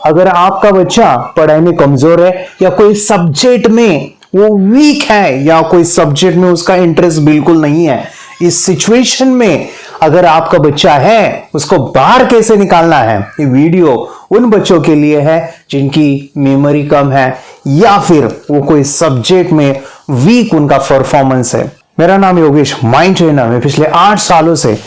अगर आपका बच्चा पढ़ाई में कमजोर है या कोई सब्जेक्ट में वो वीक है या कोई सब्जेक्ट में उसका इंटरेस्ट बिल्कुल नहीं है, इस सिचुएशन में अगर आपका बच्चा है, उसको बाहर कैसे निकालना है, ये वीडियो उन बच्चों के लिए है जिनकी मेमोरी कम है या फिर वो कोई सब्जेक्ट में वीक उनका परफॉर्मेंस है। मेरा नाम योगेश, माइंड ट्रेनर। मैं पिछले 8 सालों से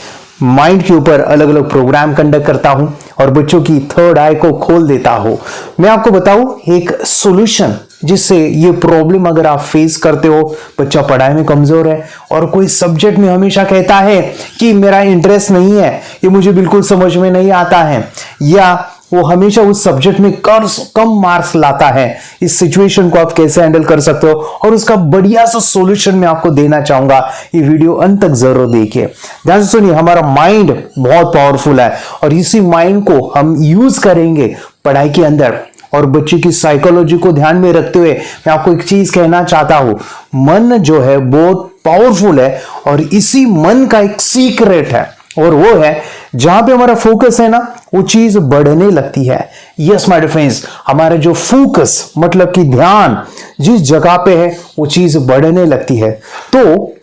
माइंड के ऊपर अलग अलग प्रोग्राम कंडक्ट करता हूं और बच्चों की थर्ड आई को खोल देता हूं। मैं आपको बताऊं एक सॉल्यूशन जिससे ये प्रॉब्लम अगर आप फेस करते हो, बच्चा पढ़ाई में कमजोर है और कोई सब्जेक्ट में हमेशा कहता है कि मेरा इंटरेस्ट नहीं है, ये मुझे बिल्कुल समझ में नहीं आता है, या वो हमेशा उस सब्जेक्ट में कम मार्क्स लाता है, इस सिचुएशन को आप कैसे हैंडल कर सकते हो और उसका बढ़िया सा सॉल्यूशन मैं आपको देना चाहूंगा। ये वीडियो अंत तक जरूर देखिए, ध्यान से सुनिए। हमारा माइंड बहुत पावरफुल है और इसी माइंड को हम यूज करेंगे पढ़ाई के अंदर। और बच्चे की साइकोलॉजी को ध्यान में रखते हुए मैं आपको एक चीज कहना चाहता हूं, मन जो है बहुत पावरफुल है और इसी मन का एक सीक्रेट है और वो है जहां पे हमारा फोकस है ना, वो चीज बढ़ने लगती है। यस माय डियर फ्रेंड्स, हमारा जो फोकस मतलब कि ध्यान जिस जगह पे है वो चीज बढ़ने लगती है। तो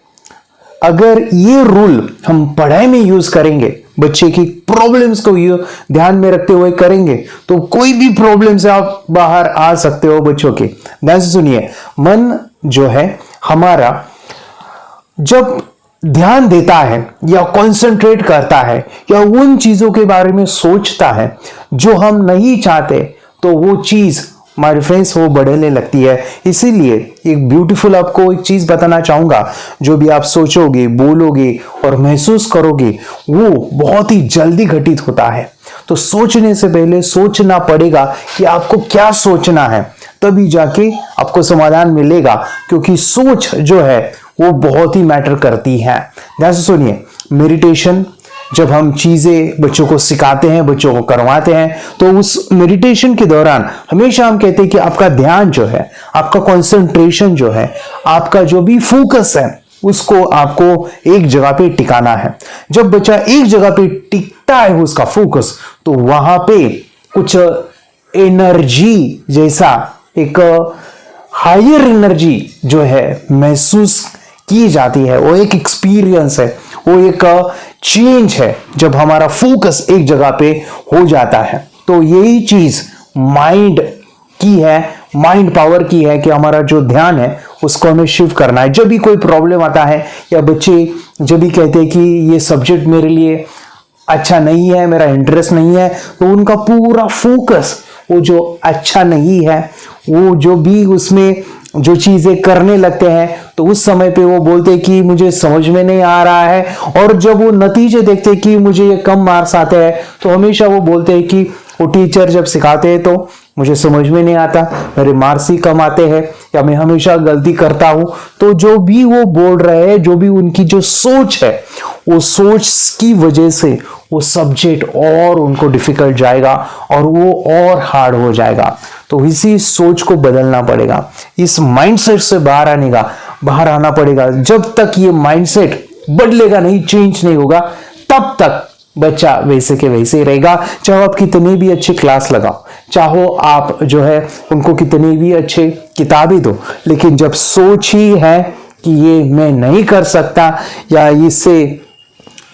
अगर ये रूल हम पढ़ाई में यूज करेंगे, बच्चे की प्रॉब्लम्स को ध्यान में रखते हुए करेंगे, तो कोई भी प्रॉब्लम से आप बाहर आ सकते हो बच्चों के। ध्यान से सुनिए, मन जो है हमारा जब ध्यान देता है या कंसंट्रेट करता है या उन चीजों के बारे में सोचता है जो हम नहीं चाहते, तो वो चीज हमारे फ्रेंड्स वो बढ़ने लगती है। इसीलिए एक ब्यूटीफुल आपको एक चीज बताना चाहूंगा, जो भी आप सोचोगे, बोलोगे और महसूस करोगे वो बहुत ही जल्दी घटित होता है। तो सोचने से पहले सोचना पड़ेगा कि आपको क्या सोचना है, तभी जाके आपको समाधान मिलेगा, क्योंकि सोच जो है वो बहुत ही मैटर करती है। ध्यान से सुनिए, मेडिटेशन जब हम चीजें बच्चों को सिखाते हैं, बच्चों को करवाते हैं, तो उस मेडिटेशन के दौरान हमेशा हम कहते हैं कि आपका ध्यान जो है, आपका कंसंट्रेशन जो है, आपका जो भी फोकस है, उसको आपको एक जगह पे टिकाना है। जब बच्चा एक जगह पे टिकता है उसका फोकस, तो वहां पे कुछ एनर्जी जैसा एक हायर एनर्जी जो है महसूस की जाती है। वो एक एक्सपीरियंस है, वो एक चेंज है जब हमारा फोकस एक जगह पे हो जाता है। तो यही चीज माइंड की है, माइंड पावर की है कि हमारा जो ध्यान है उसको हमें शिफ्ट करना है। जब भी कोई प्रॉब्लम आता है या बच्चे जब भी कहते हैं कि ये सब्जेक्ट मेरे लिए अच्छा नहीं है, मेरा इंटरेस्ट नहीं है, तो उनका पूरा फोकस वो जो अच्छा नहीं है, वो जो भी उसमें जो चीजें करने लगते हैं, तो उस समय पे वो बोलते हैं कि मुझे समझ में नहीं आ रहा है। और जब वो नतीजे देखते हैं कि मुझे ये कम मार्क्स आते हैं, तो हमेशा वो बोलते हैं कि वो टीचर जब सिखाते हैं तो मुझे समझ में नहीं आता, मेरे मार्क्स ही कम आते हैं या मैं हमेशा गलती करता हूं। तो जो भी वो बोल रहे हैं, जो भी उनकी जो सोच है, वो सोच की वजह से वो सब्जेक्ट और उनको डिफिकल्ट जाएगा और वो और हार्ड हो जाएगा। तो इसी सोच को बदलना पड़ेगा, इस माइंडसेट से बाहर आना पड़ेगा। जब तक ये माइंडसेट बदलेगा नहीं, चेंज नहीं होगा, तब तक बच्चा वैसे के वैसे ही रहेगा। चाहे आप कितने भी अच्छे क्लास लगाओ, चाहो आप जो है उनको कितने भी अच्छे किताबें दो, लेकिन जब सोच ही है कि ये मैं नहीं कर सकता या इससे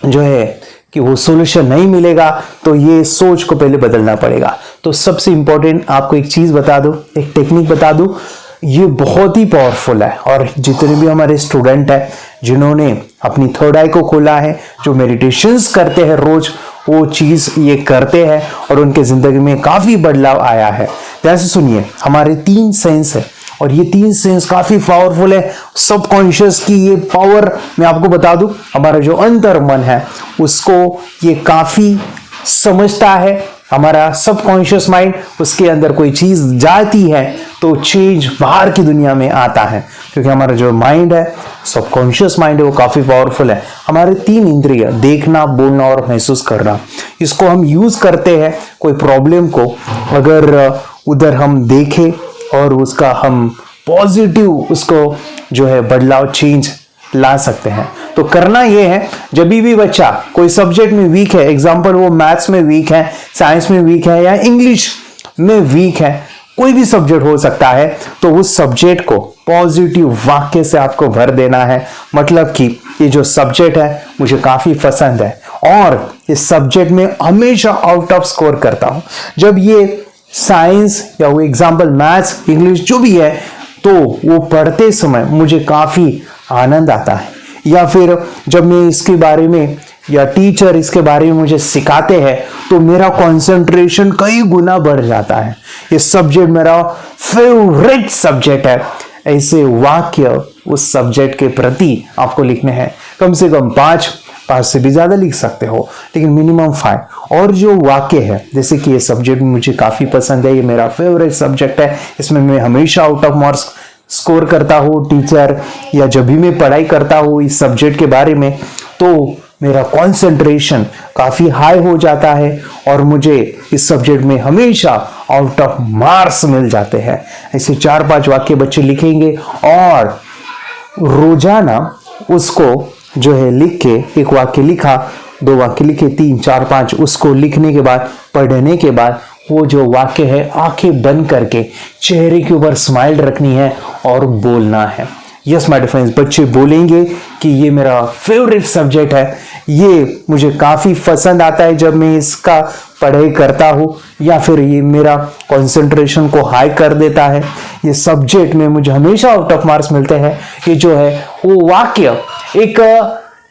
जो है कि वो सॉल्यूशन नहीं मिलेगा, तो ये सोच को पहले बदलना पड़ेगा। तो सबसे इंपॉर्टेंट आपको एक चीज बता दो, एक टेक्निक बता दो, ये बहुत ही पावरफुल है। और जितने भी हमारे स्टूडेंट हैं जिन्होंने अपनी थर्ड आई को खोला है, जो मेडिटेशंस करते हैं रोज, वो चीज ये करते हैं और उनके जिंदगी में काफी बदलाव आया है। ध्यान से सुनिए, हमारे 3 सेंस है और ये 3 सेंस काफी पावरफुल है। सबकॉन्शियस की ये पावर मैं आपको बता दूं, हमारा जो अंतर मन है उसको ये काफी समझता है। हमारा सबकॉन्शियस माइंड, उसके अंदर कोई चीज जाती है तो चेंज बाहर की दुनिया में आता है, क्योंकि हमारा जो माइंड है, सबकॉन्शियस माइंड है, वो काफी पावरफुल है। हमारे 3 इंद्रिय, देखना, बोलना और महसूस करना, इसको हम यूज करते हैं कोई प्रॉब्लम को अगर उधर हम देखें और उसका हम पॉजिटिव उसको जो है बदलाव, चेंज ला सकते हैं। तो करना यह है, जब भी बच्चा कोई सब्जेक्ट में वीक है, एग्जाम्पल वो मैथ्स में वीक है, साइंस में वीक है या इंग्लिश में वीक है, कोई भी सब्जेक्ट हो सकता है, तो उस सब्जेक्ट को पॉजिटिव वाक्य से आपको भर देना है। मतलब कि ये जो सब्जेक्ट है मुझे काफी पसंद है और इस सब्जेक्ट में हमेशा आउट ऑफ स्कोर करता हूं। जब ये साइंस या वो एग्जाम्पल मैथ्स, इंग्लिश जो भी है, तो वो पढ़ते समय मुझे काफी आनंद आता है। या फिर जब मैं इसके बारे में या टीचर इसके बारे में मुझे सिखाते हैं तो मेरा कंसंट्रेशन कई गुना बढ़ जाता है। ये सब्जेक्ट मेरा फेवरेट सब्जेक्ट है। ऐसे वाक्य उस सब्जेक्ट के प्रति आपको लिखने हैं, कम से कम 5 से भी ज्यादा लिख सकते हो, लेकिन मिनिमम 5। और जो वाक्य है, जैसे कि ये सब्जेक्ट मुझे काफी पसंद है, ये मेरा फेवरेट सब्जेक्ट है, इसमें मैं हमेशा आउट ऑफ मार्क्स स्कोर करता हूँ। टीचर या जब भी मैं पढ़ाई करता हूँ इस सब्जेक्ट के बारे में, तो मेरा कंसंट्रेशन काफी हाई हो जाता है और मुझे इस सब्जेक्ट में हमेशा आउट ऑफ मार्क्स मिल जाते हैं। ऐसे 4-5 वाक्य बच्चे लिखेंगे और रोजाना उसको जो है लिख के, एक वाक्य लिखा, 2 वाक्य लिखे, 3, 4, 5, उसको लिखने के बाद, पढ़ने के बाद वो जो वाक्य है आंखें बंद करके चेहरे के ऊपर स्माइल रखनी है और बोलना है। यस माय डियर फ्रेंड्स, बच्चे बोलेंगे कि ये मेरा फेवरेट सब्जेक्ट है, ये मुझे काफी पसंद आता है जब मैं इसका पढ़ाई करता हूँ, या फिर ये मेरा कंसंट्रेशन को हाई कर देता है। ये सब्जेक्ट में मुझे हमेशा आउट ऑफ मार्क्स मिलते हैं। ये जो है वो वाक्य एक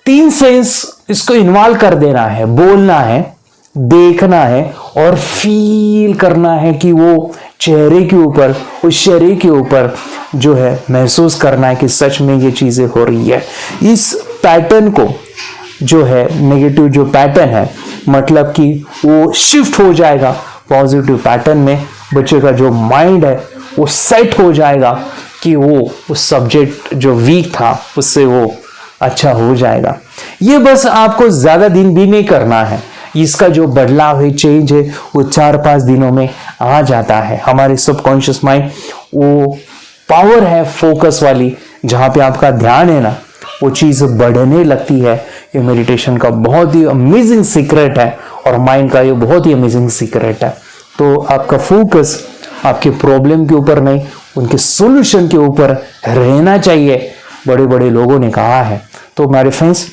3 सेंस इसको इन्वॉल्व कर देना है, बोलना है, देखना है और फील करना है कि वो चेहरे के ऊपर, उस शरीर के ऊपर जो है महसूस करना है कि सच में ये चीजें हो रही है। इस पैटर्न को जो है नेगेटिव जो पैटर्न है, मतलब कि वो शिफ्ट हो जाएगा पॉजिटिव पैटर्न में। बच्चे का जो माइंड है वो सेट हो जाएगा कि वो उस सब्जेक्ट जो वीक था उससे वो अच्छा हो जाएगा। ये बस आपको ज्यादा दिन भी नहीं करना है, इसका जो बदलाव है, चेंज है, वो 4-5 दिनों में आ जाता है। हमारे सबकॉन्शियस माइंड वो पावर है फोकस वाली, जहां पे आपका ध्यान है ना, वो चीज बढ़ने लगती है। ये मेडिटेशन का बहुत ही अमेजिंग सीक्रेट है और माइंड का ये बहुत ही अमेजिंग सीक्रेट है। तो आपका फोकस आपके प्रॉब्लम के ऊपर नहीं, उनके सॉल्यूशन के ऊपर रहना चाहिए, बड़े बड़े लोगों ने कहा है। तो हमारे फ्रेंड्स,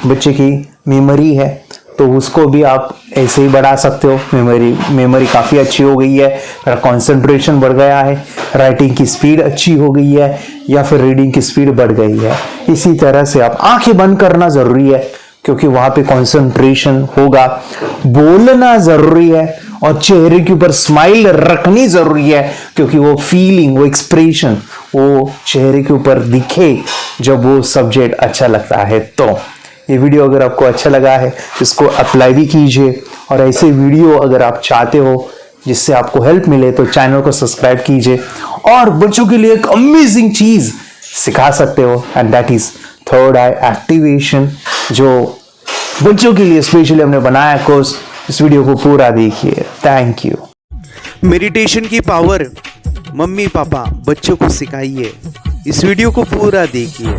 बच्चे की मेमोरी है तो उसको भी आप ऐसे ही बढ़ा सकते हो। मेमोरी काफ़ी अच्छी हो गई है, मेरा कंसंट्रेशन बढ़ गया है, राइटिंग की स्पीड अच्छी हो गई है, या फिर रीडिंग की स्पीड बढ़ गई है। इसी तरह से आप आंखें बंद करना ज़रूरी है क्योंकि वहाँ पे कंसंट्रेशन होगा। बोलना ज़रूरी है और चेहरे के ऊपर स्माइल रखनी ज़रूरी है क्योंकि वो फीलिंग, वो एक्सप्रेशन वो चेहरे के ऊपर दिखे जब वो सब्जेक्ट अच्छा लगता है। तो ये वीडियो अगर आपको अच्छा लगा है इसको अप्लाई भी कीजिए, और ऐसे वीडियो अगर आप चाहते हो जिससे आपको हेल्प मिले तो चैनल को सब्सक्राइब कीजिए और बच्चों के लिए एक अमेजिंग चीज सिखा सकते हो, and that is third I activation, जो बच्चों के लिए स्पेशली हमने बनाया कोर्स। इस वीडियो को पूरा देखिए। Thank you. मेडिटेशन की पावर मम्मी पापा बच्चों को सिखाइए। इस वीडियो को पूरा देखिए।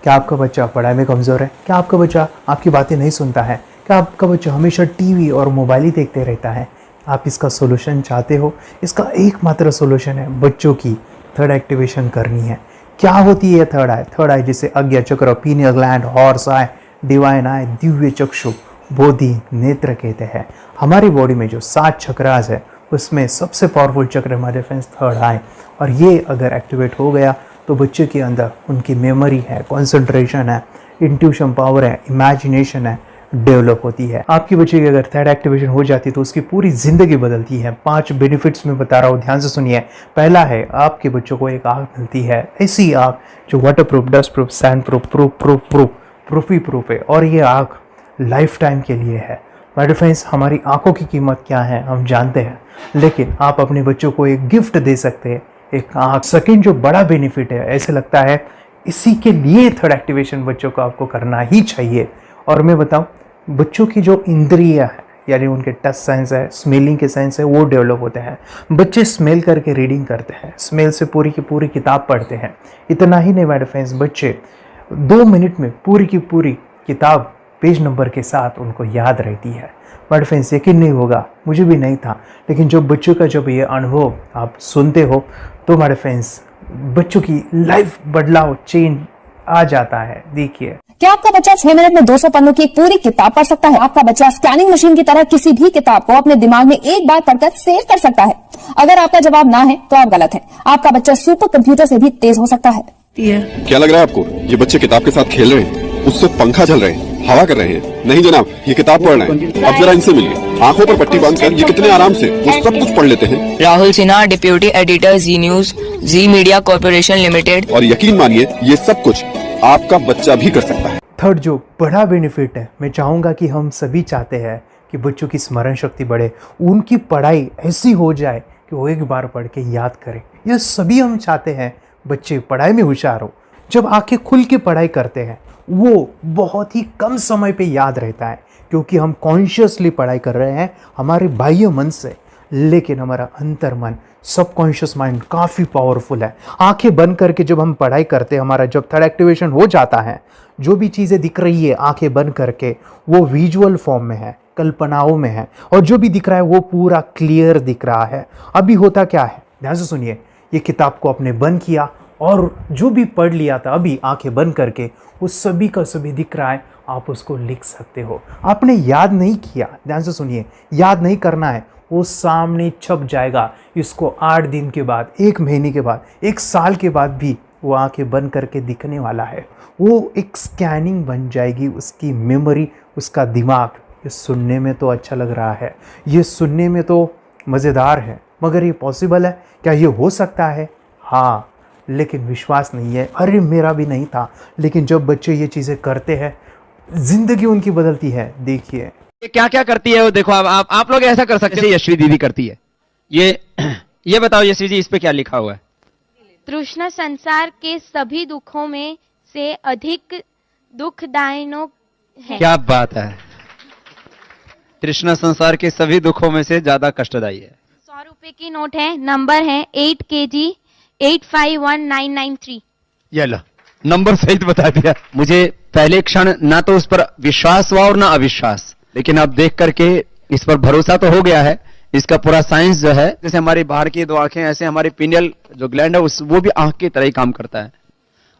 क्या आपका बच्चा पढ़ाई में कमज़ोर है? क्या आपका बच्चा आपकी बातें नहीं सुनता है? क्या आपका बच्चा हमेशा टीवी और मोबाइल ही देखते रहता है? आप इसका सोल्यूशन चाहते हो? इसका एकमात्र सोल्यूशन है बच्चों की थर्ड एक्टिवेशन करनी है। क्या होती है थर्ड आई? थर्ड आई जिसे Ajna chakra, pineal gland, horus eye, divine eye, दिव्य चक्षु, बोधि नेत्र कहते हैं। हमारी बॉडी में जो 7 चक्रास है उसमें सबसे पावरफुल चक्र हमारे फ्रेंड्स थर्ड आई, और ये अगर एक्टिवेट हो गया तो बच्चे के अंदर उनकी मेमोरी है, कंसंट्रेशन है, इंट्यूशन पावर है, इमेजिनेशन है, डेवलप होती है। आपके बच्चे की अगर थर्ड एक्टिवेशन हो जाती है तो उसकी पूरी जिंदगी बदलती है। 5 बेनिफिट्स में बता रहा हूँ, ध्यान से सुनिए। पहला है, आपके बच्चों को एक आँख मिलती है, ऐसी आँख जो waterproof, dustproof, sandproof, proof ही प्रूफ है, और ये आँख लाइफ टाइम के लिए है। माय डियर फ्रेंड्स, हमारी आंखों की कीमत क्या है हम जानते हैं, लेकिन आप अपने बच्चों को एक गिफ्ट दे सकते हैं, एक आँख। सेकेंड जो बड़ा बेनिफिट है, ऐसे लगता है इसी के लिए थर्ड एक्टिवेशन बच्चों को आपको करना ही चाहिए। और मैं बताऊं, बच्चों की जो इंद्रियां है, यानी उनके टच सेंस है, स्मेलिंग के सेंस है, वो डेवलप होते हैं। बच्चे स्मेल करके रीडिंग करते हैं, स्मेल से पूरी की पूरी किताब पढ़ते हैं। इतना ही नहीं माय डियर फ्रेंड्स, बच्चे 2 मिनट में पूरी की पूरी किताब पेज नंबर के साथ उनको याद रहती है। बट फ्रेंड्स यकीन नहीं होगा, मुझे भी नहीं था, लेकिन जब बच्चों का जब ये अनुभव आप सुनते हो तो हमारे फ्रेंड्स बच्चों की लाइफ बदलाव चेंज आ जाता है। देखिए, क्या आपका बच्चा 6 मिनट में 200 पन्नों की एक पूरी किताब पढ़ सकता है? आपका बच्चा स्कैनिंग मशीन की तरह किसी भी किताब को अपने दिमाग में एक बार पढ़कर सेव कर सकता है? अगर आपका जवाब ना है तो आप गलत हैं। आपका बच्चा सुपर कंप्यूटर से भी तेज हो सकता है। क्या लग रहा है आपको ये बच्चे किताब के साथ खेल रहे हैं, उससे पंखा चल रहे हैं, हवा कर रहे हैं? नहीं जनाब, ये किताब पढ़ रहे हैं। अब जरा इनसे मिलिए, आंखों पर पट्टी बांधकर ये कितने आराम से वो सब कुछ पढ़ लेते हैं। राहुल सिन्हा, डिप्यूटी एडिटर, जी न्यूज, जी मीडिया कॉर्पोरेशन लिमिटेड। और यकीन मानिए ये सब कुछ आपका बच्चा भी कर सकता है। थर्ड जो बड़ा बेनिफिट है, मैं चाहूँगा कि हम सभी चाहते हैं कि बच्चों की स्मरण शक्ति बढ़े, उनकी पढ़ाई ऐसी हो जाए कि वो एक बार पढ़ के याद करें। यह सभी हम चाहते हैं बच्चे पढ़ाई में होशियार हो। जब आंखें खुल के पढ़ाई करते हैं वो बहुत ही कम समय पे याद रहता है, क्योंकि हम कॉन्शियसली पढ़ाई कर रहे हैं हमारे बाह्य मन से, लेकिन हमारा अंतर मन, सबकॉन्शियस माइंड काफ़ी पावरफुल है। आंखें बंद करके जब हम पढ़ाई करते हैं, हमारा जब थर्ड एक्टिवेशन हो जाता है, जो भी चीज़ें दिख रही है आंखें बंद करके वो विजुअल फॉर्म में है, कल्पनाओं में है, और जो भी दिख रहा है वो पूरा क्लियर दिख रहा है। अभी होता क्या है, ध्यान से सुनिए, ये किताब को आपने बंद किया और जो भी पढ़ लिया था अभी आंखें बंद करके वो सभी का सभी दिख रहा है, आप उसको लिख सकते हो। आपने याद नहीं किया, ध्यान से सुनिए, याद नहीं करना है, वो सामने छप जाएगा। इसको 8 दिन के बाद, 1 महीने के बाद, 1 साल के बाद भी वो आंखें बंद करके दिखने वाला है। वो एक स्कैनिंग बन जाएगी, उसकी मेमोरी, उसका दिमाग। ये सुनने में तो अच्छा लग रहा है, ये सुनने में तो मज़ेदार है, मगर ये पॉसिबल है क्या? ये हो सकता है, हाँ, लेकिन विश्वास नहीं है। अरे मेरा भी नहीं था, लेकिन जब बच्चे ये चीज़ें करते हैं जिंदगी उनकी बदलती है। देखिए ये क्या क्या करती है वो देखो। अब आप लोग ऐसा कर सकते हैं, यशवी दीदी करती है। ये बताओ यशवी जी, इस पे क्या लिखा हुआ है? तृष्णा संसार के सभी दुखों में से अधिक दुखदायिनो है। क्या बात है, तृष्णा संसार के सभी दुखों में से ज्यादा कष्टदायी है। 100 रुपए की नोट है, नंबर है 8 kg 851993। ये लो, नंबर सहित बता दिया। मुझे पहले क्षण ना तो उस पर विश्वास हुआ और ना अविश्वास, लेकिन अब देख करके इस पर भरोसा तो हो गया है। इसका पूरा साइंस जो है, जैसे हमारी बाहर की 2 आंखें, ऐसे हमारी पिनियल जो ग्लैंड है वो भी आंख की तरह ही काम करता है।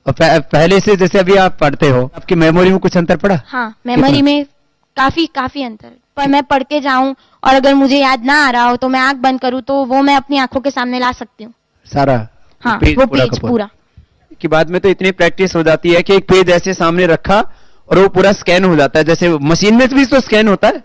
और पहले से जैसे अभी आप पढ़ते हो, आपकी मेमोरी में कुछ अंतर पड़ा? हाँ, मेमोरी में काफी अंतर। पर मैं पढ़ के जाऊं और अगर मुझे याद ना आ रहा हो तो मैं आंख बंद करूं तो वो मैं अपनी आंखों के सामने ला सकती हूँ सारा। हाँ, वो पेज पूरा कि बाद में तो इतनी प्रैक्टिस हो जाती है कि एक पेज ऐसे सामने रखा और वो पूरा स्कैन हो जाता है, जैसे मशीन में भी तो स्कैन होता है।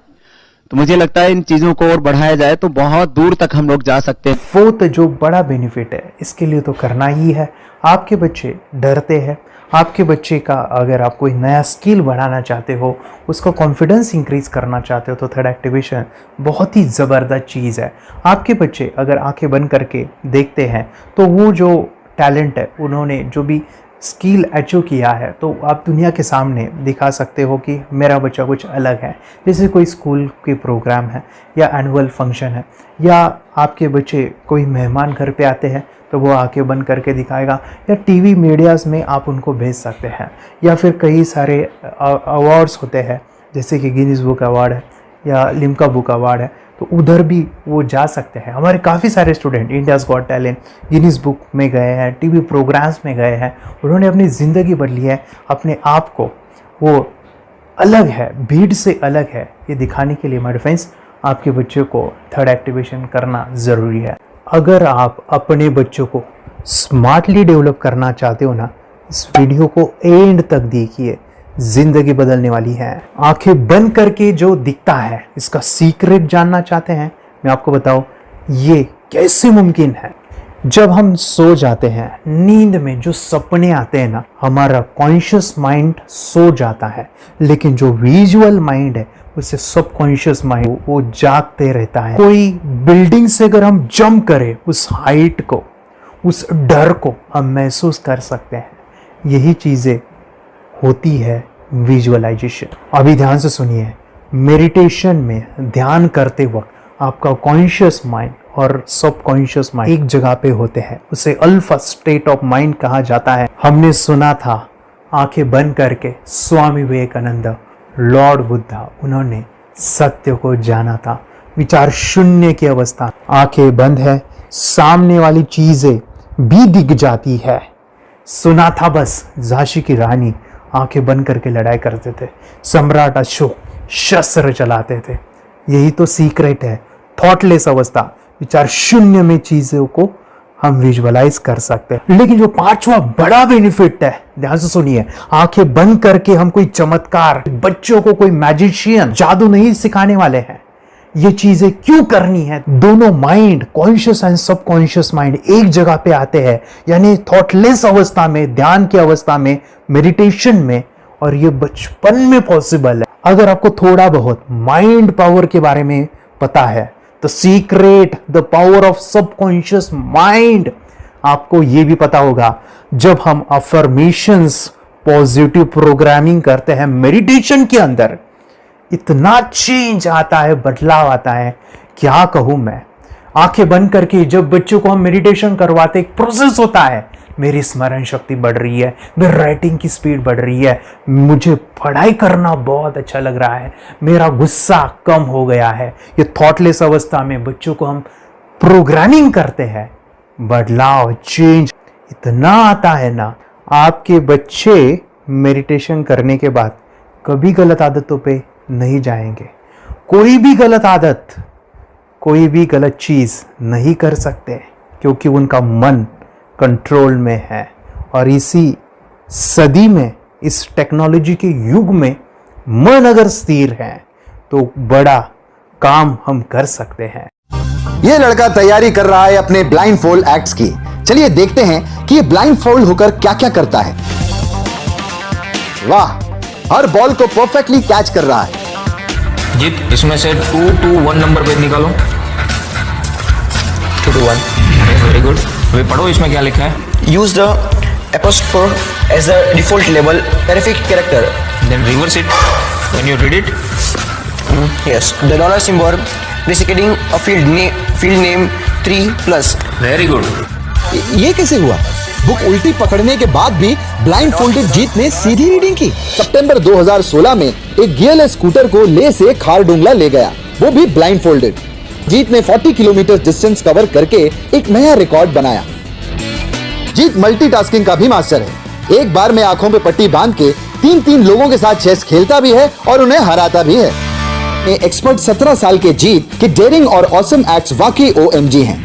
तो मुझे लगता है इन चीजों को और बढ़ाया जाए तो बहुत दूर तक हम लोग जा सकते हैं। फोर्थ जो बड़ा बेनिफिट है, इसके लिए तो करना ही है। आपके बच्चे डरते हैं, आपके बच्चे का अगर आप कोई नया स्किल बढ़ाना चाहते हो, उसका कॉन्फिडेंस इंक्रीज करना चाहते हो, तो थर्ड एक्टिवेशन बहुत ही ज़बरदस्त चीज़ है। आपके बच्चे अगर आंखें बंद करके देखते हैं तो वो जो टैलेंट है, उन्होंने जो भी स्किल अचीव किया है, तो आप दुनिया के सामने दिखा सकते हो कि मेरा बच्चा कुछ अलग है। जैसे कोई स्कूल के प्रोग्राम है या एनुअल फंक्शन है, या आपके बच्चे कोई मेहमान घर पे आते हैं तो वो आंखें बंद करके दिखाएगा, या टीवी मीडियाज़ में आप उनको भेज सकते हैं, या फिर कई सारे अवार्ड्स होते हैं जैसे कि गिनीज बुक अवार्ड है या लिम्का बुक अवार्ड है, तो उधर भी वो जा सकते हैं। हमारे काफ़ी सारे student India's got talent, Guinness book में गए हैं, टीवी प्रोग्राम्स में गए हैं, उन्होंने अपनी ज़िंदगी बदली है, अपने आप को वो अलग है, भीड़ से अलग है, ये दिखाने के लिए मेरे फ्रेंड्स आपके बच्चों को थर्ड एक्टिवेशन करना ज़रूरी है। अगर आप अपने बच्चों को स्मार्टली डेवलप करना चाहते हो ना, इस वीडियो को एंड तक देखिए, जिंदगी बदलने वाली है। आंखें बंद करके जो दिखता है, इसका सीक्रेट जानना चाहते हैं, मैं आपको बताऊं ये कैसे मुमकिन है। जब हम सो जाते हैं, नींद में जो सपने आते हैं ना, हमारा कॉन्शियस माइंड सो जाता है, लेकिन जो विजुअल माइंड है, उसे सबकॉन्शियस माइंड वो जागते रहता है। कोई बिल्डिंग से अगर हम जंप करें, उस हाइट को, उस डर को हम महसूस कर सकते हैं। यही चीज़ें होती है विजुअलाइजेशन। अभी ध्यान से सुनिए, मेडिटेशन में ध्यान करते वक्त आपका कॉन्शियस माइंड और सबकॉन्शियस माइंड एक जगह पे होते हैं, उसे अल्फा स्टेट ऑफ माइंड कहा जाता है। हमने सुना था आंखें बंद करके स्वामी विवेकानंद लॉर्ड बुद्धा, उन्होंने सत्य को जाना था। विचार शून्य की अवस्था, आंखें बंद है, सामने वाली चीजें भी दिख जाती है। सुना था बस, झांसी की रानी आंखें बंद करके लड़ाई करते थे, सम्राट अशोक शस्त्र चलाते थे। यही तो सीक्रेट है, थॉटलेस अवस्था, विचार शून्य में चीजों को हम विजुअलाइज कर सकते हैं। लेकिन जो पांचवा बड़ा बेनिफिट है, ध्यान से सुनिए, आंखें बंद करके हम कोई चमत्कार, बच्चों को कोई मैजिशियन जादू नहीं सिखाने वाले हैं। ये चीजें क्यों करनी है? दोनों mind, conscious and subconscious mind एक जगह पे आते हैं, यानी थॉटलेस अवस्था में, ध्यान की अवस्था में, मेडिटेशन में, और ये बचपन में पॉसिबल है। अगर आपको थोड़ा बहुत माइंड पावर के बारे में पता है, the secret, the power of subconscious mind, आपको ये भी पता होगा, जब हम अफर्मेशंस, पॉजिटिव प्रोग्रामिंग करते हैं मेडिटेशन के अंदर, इतना चेंज आता है, बदलाव आता है, क्या कहूं मैं। आंखें बंद करके जब बच्चों को हम मेडिटेशन करवाते, एक प्रोसेस होता है, मेरी स्मरण शक्ति बढ़ रही है, मेरी राइटिंग की स्पीड बढ़ रही है, मुझे पढ़ाई करना बहुत अच्छा लग रहा है, मेरा गुस्सा कम हो गया है। ये थॉटलेस अवस्था में बच्चों को हम प्रोग्रामिंग करते हैं, बदलाव, चेंज इतना आता है ना। आपके बच्चे मेडिटेशन करने के बाद कभी गलत आदतों पे नहीं जाएंगे, कोई भी गलत आदत, कोई भी गलत चीज नहीं कर सकते, क्योंकि उनका मन कंट्रोल में है। और इसी सदी में, इस टेक्नोलॉजी के युग में, मन अगर स्थिर है तो बड़ा काम हम कर सकते हैं। ये लड़का तैयारी कर रहा है अपने ब्लाइंड फोल्ड एक्ट्स की। चलिए देखते हैं कि ये ब्लाइंड फोल्ड होकर क्या क्या करता है। वाह, हर बॉल को परफेक्टली कैच कर रहा है। जीत, इसमें से 2 to 1 नंबर पे निकालो। 2 to 1, वेरी गुड। अभी पढ़ो इसमें क्या लिखा है। Use the apostrophe as the default level terrific character, then reverse it when you read it. Yes, the dollar symbol basically a field name 3+। Very good. ये कैसे हुआ? बुक उल्टी पकड़ने के बाद भी ब्लाइंड फोल्डेड जीत ने सीधी रीडिंग की। सितंबर 2016 में एक गियरलेस स्कूटर को ले से खारडुंगला ले गया, वो भी ब्लाइंड फोल्डेड। जीत ने 40 किलोमीटर डिस्टेंस कवर करके एक नया रिकॉर्ड बनाया। जीत मल्टीटास्किंग का भी मास्टर है। एक बार में आंखों पे पट्टी बांध के 3-3 लोगों के साथ चेस खेलता भी है और उन्हें हराता भी है। एक्सपर्ट 17 साल के जीत के डेयरिंग और ऑसम एक्ट्स वाकई OMG हैं।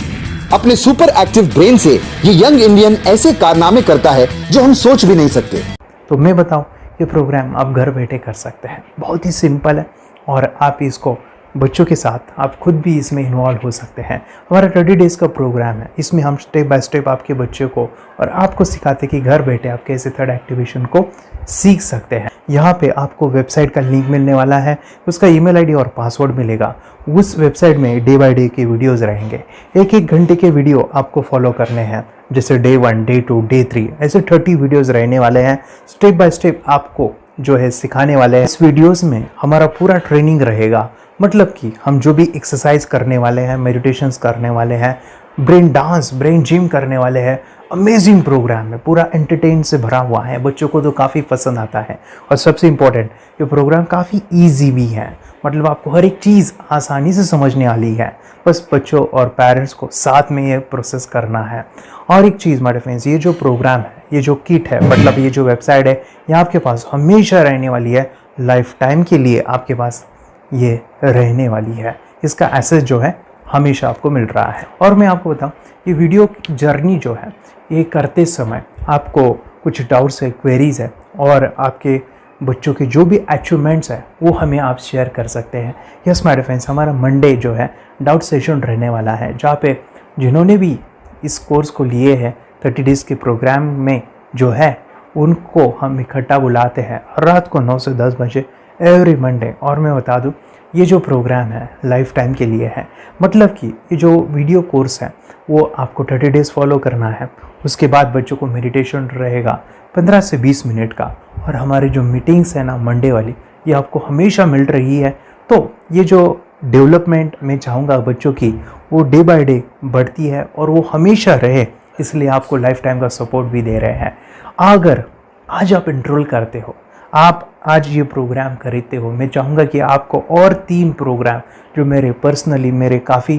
अपने सुपर एक्टिव ब्रेन से ये यंग इंडियन ऐसे कारनामे करता है जो हम सोच भी नहीं सकते। तो मैं बताऊं, ये प्रोग्राम आप घर बैठे कर सकते हैं, बहुत ही सिंपल है, और आप इसको बच्चों के साथ, आप खुद भी इसमें इन्वॉल्व हो सकते हैं। हमारा 30 डेज़ का प्रोग्राम है, इसमें हम स्टेप बाय स्टेप आपके बच्चे को और आपको सिखाते हैं कि घर बैठे आप कैसे थर्ड एक्टिवेशन को सीख सकते हैं। यहाँ पे आपको वेबसाइट का लिंक मिलने वाला है, उसका ईमेल आईडी और पासवर्ड मिलेगा। उस वेबसाइट में डे बाय डे के वीडियोस रहेंगे, 1-1 घंटे के वीडियो आपको फॉलो करने हैं, जैसे डे 1, डे 2, डे 3, ऐसे 30 वीडियोस रहने वाले हैं। स्टेप बाय स्टेप आपको जो है सिखाने वाले हैं। इस वीडियोस में हमारा पूरा ट्रेनिंग रहेगा, मतलब कि हम जो भी एक्सरसाइज करने वाले हैं, मेडिटेशंस करने वाले हैं, ब्रेन डांस, ब्रेन जिम करने वाले हैं। अमेजिंग प्रोग्राम है, पूरा एंटरटेन से भरा हुआ है, बच्चों को तो काफ़ी पसंद आता है। और सबसे इम्पोर्टेंट, ये प्रोग्राम काफ़ी ईजी भी है, मतलब आपको हर एक चीज़ आसानी से समझने वाली है। बस बच्चों और पेरेंट्स को साथ में ये प्रोसेस करना है। और एक चीज़ माय फ्रेंड्स, ये जो प्रोग्राम है, ये जो किट है, मतलब ये जो वेबसाइट है, ये आपके पास हमेशा रहने वाली है, लाइफ टाइम के लिए आपके पास ये रहने वाली है। इसका एक्सेस जो है हमेशा आपको मिल रहा है। और मैं आपको बताऊं, ये वीडियो जर्नी जो है, ये करते समय आपको कुछ डाउट्स है, क्वेरीज है, और आपके बच्चों के जो भी अचीवमेंट्स है वो हमें आप शेयर कर सकते हैं। यस माय फ्रेंड्स, हमारा मंडे जो है डाउट सेशन रहने वाला है, जहाँ पे जिन्होंने भी इस कोर्स को लिए हैं 30 डेज़ के प्रोग्राम में जो है, उनको हम इकट्ठा बुलाते हैं रात को 9 से 10 बजे एवरी मंडे। और मैं बता दूं, ये जो प्रोग्राम है लाइफ टाइम के लिए है, मतलब कि ये जो वीडियो कोर्स है वो आपको 30 डेज़ फॉलो करना है। उसके बाद बच्चों को मेडिटेशन रहेगा 15 से 20 मिनट का, और हमारी जो मीटिंग्स है ना मंडे वाली, ये आपको हमेशा मिल रही है। तो ये जो डेवलपमेंट मैं चाहूँगा बच्चों की, वो डे बाय डे बढ़ती है और वो हमेशा रहे, इसलिए आपको लाइफ टाइम का सपोर्ट भी दे रहे हैं। अगर आज आप एनरोल करते हो, आप आज ये प्रोग्राम खरीदते हो, मैं चाहूँगा कि आपको और 3 प्रोग्राम जो मेरे पर्सनली मेरे काफ़ी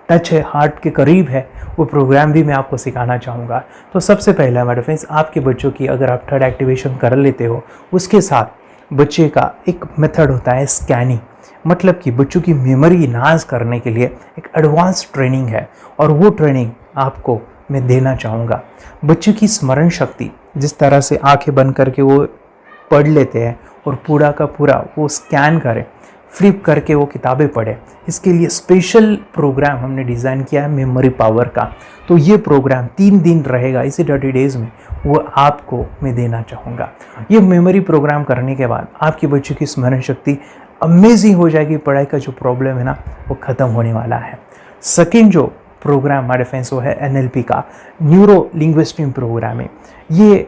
टच है, हार्ट के करीब है, वो प्रोग्राम भी मैं आपको सिखाना चाहूँगा। तो सबसे पहला हमारे फ्रेंड्स, आपके बच्चों की अगर आप थर्ड एक्टिवेशन कर लेते हो, उसके साथ बच्चे का एक मेथड होता है स्कैनिंग, मतलब कि बच्चों की मेमोरी इन्हांस करने के लिए एक एडवांस ट्रेनिंग है, और वो ट्रेनिंग आपको मैं देना चाहूँगा। बच्चों की स्मरण शक्ति, जिस तरह से आंखें बंद करके वो पढ़ लेते हैं और पूरा का पूरा वो स्कैन करें, फ्लिप करके वो किताबें पढ़े, इसके लिए स्पेशल प्रोग्राम हमने डिज़ाइन किया है मेमोरी पावर का। तो ये प्रोग्राम 3 दिन रहेगा, इसी 30 डेज़ में वो आपको मैं देना चाहूँगा। ये मेमोरी प्रोग्राम करने के बाद आपके बच्चों की स्मरण शक्ति अमेजिंग हो जाएगी, पढ़ाई का जो प्रॉब्लम है ना वो ख़त्म होने वाला है। सेकेंड जो प्रोग्राम हमारे फ्रेंड्स वो है NLP का, न्यूरो लिंग्विस्टिक प्रोग्रामिंग। ये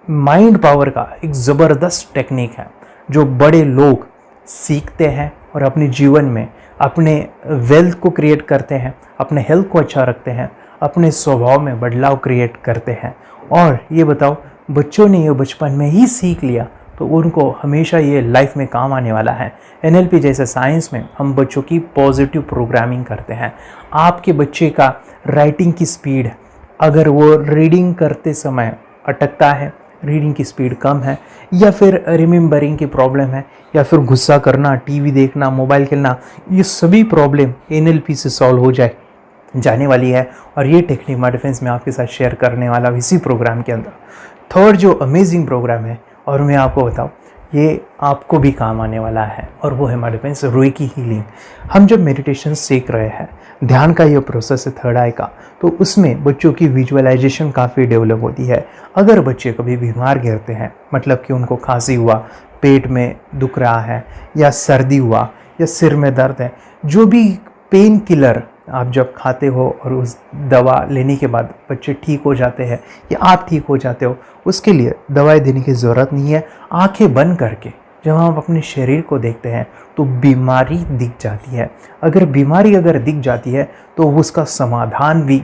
माइंड पावर का एक ज़बरदस्त टेक्निक है जो बड़े लोग सीखते हैं और अपने जीवन में अपने वेल्थ को क्रिएट करते हैं, अपने हेल्थ को अच्छा रखते हैं, अपने स्वभाव में बदलाव क्रिएट करते हैं। और ये बताओ, बच्चों ने ये बचपन में ही सीख लिया तो उनको हमेशा ये लाइफ में काम आने वाला है। NLP जैसे साइंस में हम बच्चों की पॉजिटिव प्रोग्रामिंग करते हैं। आपके बच्चे का राइटिंग की स्पीड, अगर वो रीडिंग करते समय अटकता है, रीडिंग की स्पीड कम है, या फिर रिमेंबरिंग की प्रॉब्लम है, या फिर गुस्सा करना, टीवी देखना, मोबाइल खेलना, ये सभी प्रॉब्लम NLP से सॉल्व हो जाने वाली है। और ये टेक्निक हमारे फ्रेंड्स मैं आपके साथ शेयर करने वाला हूँ इसी प्रोग्राम के अंदर। थर्ड जो अमेजिंग प्रोग्राम है, और मैं आपको बताऊँ ये आपको भी काम आने वाला है, और वो है हमारे फ्रेंड्स रेकी हीलिंग। हम जब मेडिटेशन सीख रहे हैं, ध्यान का ये प्रोसेस है थर्ड आई का, तो उसमें बच्चों की विजुअलाइजेशन काफ़ी डेवलप होती है। अगर बच्चे कभी बीमार गिरते हैं, मतलब कि उनको खांसी हुआ, पेट में दुख रहा है, या सर्दी हुआ, या सिर में दर्द है, जो भी पेन किलर आप जब खाते हो और उस दवा लेने के बाद बच्चे ठीक हो जाते हैं या आप ठीक हो जाते हो, उसके लिए दवाई देने की ज़रूरत नहीं है। आंखें बंद करके जब हम अपने शरीर को देखते हैं तो बीमारी दिख जाती है। अगर बीमारी दिख जाती है तो उसका समाधान भी